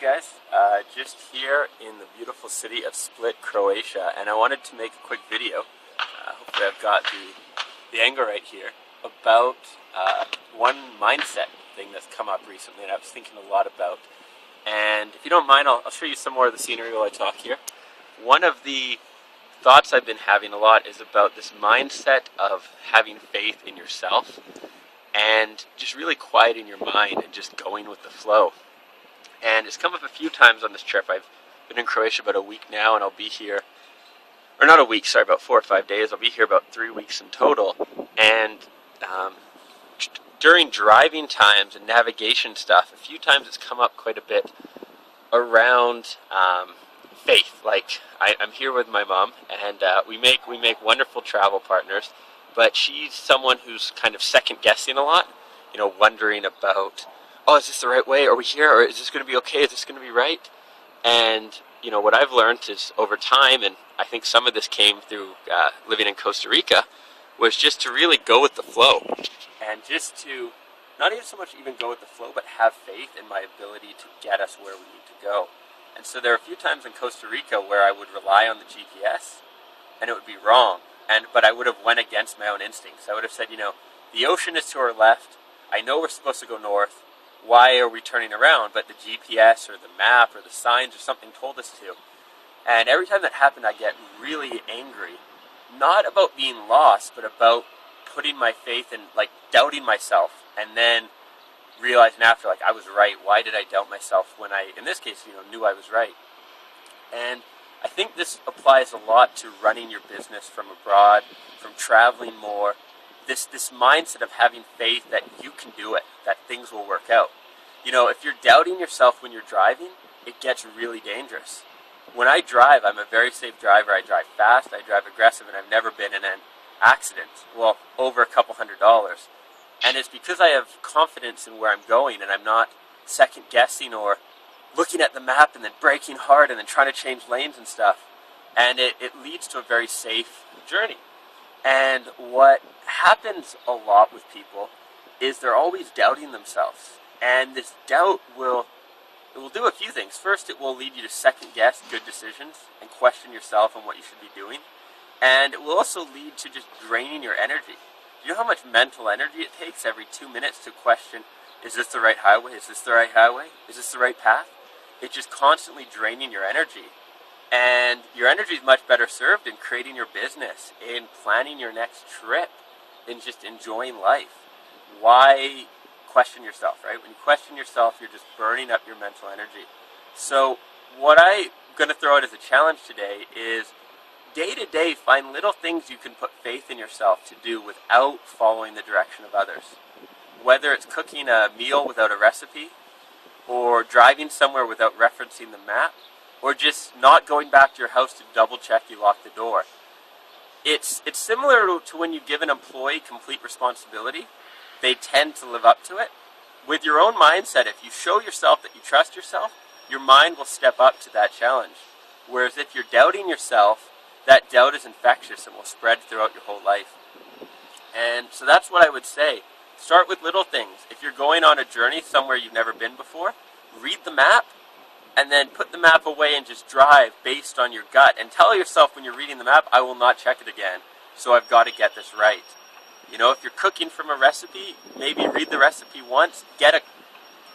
guys, just here in the beautiful city of Split, Croatia, and I wanted to make a quick video, hopefully I've got the angle right here, about one mindset thing that's come up recently and I was thinking a lot about. And if you don't mind, I'll show you some more of the scenery while I talk here. One of the thoughts I've been having a lot is about this mindset of having faith in yourself and just really quieting your mind and just going with the flow. And it's come up a few times on this trip. I've been in Croatia about a week now, and I'll be here, or not a week, sorry, about 4 or 5 days. I'll be here about 3 weeks in total. And during driving times and navigation stuff, a few times it's come up quite a bit around faith. Like, I'm here with my mom, and we make wonderful travel partners, but she's someone who's kind of second guessing a lot, wondering about, oh, is this the right way? Are we here? Or is this going to be okay? Is this going to be right? And, what I've learned is over time, and I think some of this came through living in Costa Rica, was just to really go with the flow. And just to not even so much even go with the flow, but have faith in my ability to get us where we need to go. And so there are a few times in Costa Rica where I would rely on the GPS, and it would be wrong. But I would have went against my own instincts. I would have said, the ocean is to our left. I know we're supposed to go north. Why are we turning around? But the GPS or the map or the signs or something told us to. And every time that happened, I get really angry. Not about being lost, but about putting my faith in, doubting myself. And then realizing after, I was right. Why did I doubt myself when I, in this case, knew I was right? And I think this applies a lot to running your business from abroad, from traveling more. This mindset of having faith that you can do it, that things will work out. If you're doubting yourself when you're driving, it gets really dangerous. When I drive, I'm a very safe driver. I drive fast, I drive aggressive, and I've never been in an accident. Well, over a couple $100. And it's because I have confidence in where I'm going, and I'm not second guessing or looking at the map and then braking hard and then trying to change lanes and stuff. And it leads to a very safe journey. And what happens a lot with people is they're always doubting themselves. And this doubt will do a few things. First, it will lead you to second guess good decisions and question yourself on what you should be doing. And it will also lead to just draining your energy. Do you know how much mental energy it takes every 2 minutes to question, is this the right highway? Is this the right highway? Is this the right path? It's just constantly draining your energy. And your energy is much better served in creating your business, in planning your next trip, in just enjoying life. Why question yourself, right? When you question yourself, you're just burning up your mental energy. So what I'm going to throw out as a challenge today is day to day, find little things you can put faith in yourself to do without following the direction of others. Whether it's cooking a meal without a recipe, or driving somewhere without referencing the map, or just not going back to your house to double check you locked the door. It's similar to when you give an employee complete responsibility. They tend to live up to it. With your own mindset, if you show yourself that you trust yourself, your mind will step up to that challenge. Whereas if you're doubting yourself, that doubt is infectious and will spread throughout your whole life. And so that's what I would say. Start with little things. If you're going on a journey somewhere you've never been before, read the map, and then put the map away and just drive based on your gut. And tell yourself when you're reading the map, I will not check it again, so I've got to get this right. If you're cooking from a recipe, maybe read the recipe once, get a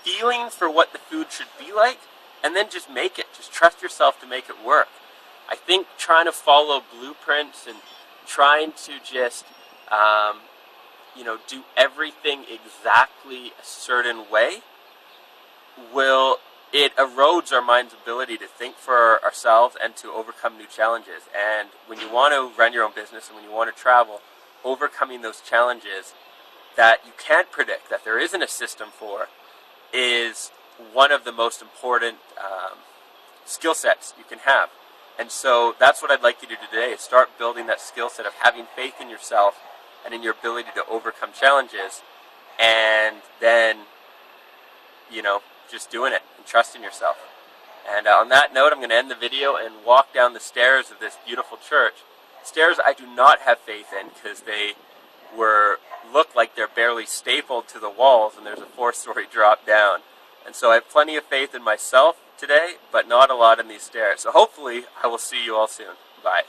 feeling for what the food should be like, and then just make it. Just trust yourself to make it work. I think trying to follow blueprints and trying to just do everything exactly a certain way it erodes our mind's ability to think for ourselves and to overcome new challenges. And when you want to run your own business and when you want to travel, overcoming those challenges that you can't predict, that there isn't a system for, is one of the most important skill sets you can have. And so that's what I'd like you to do today, is start building that skill set of having faith in yourself and in your ability to overcome challenges, and then, just doing it and trusting yourself. And on that note, I'm going to end the video and walk down the stairs of this beautiful church. Stairs I do not have faith in because they look like they're barely stapled to the walls, and there's a 4-story drop down. And so I have plenty of faith in myself today, but not a lot in these stairs. So hopefully I will see you all soon. Bye.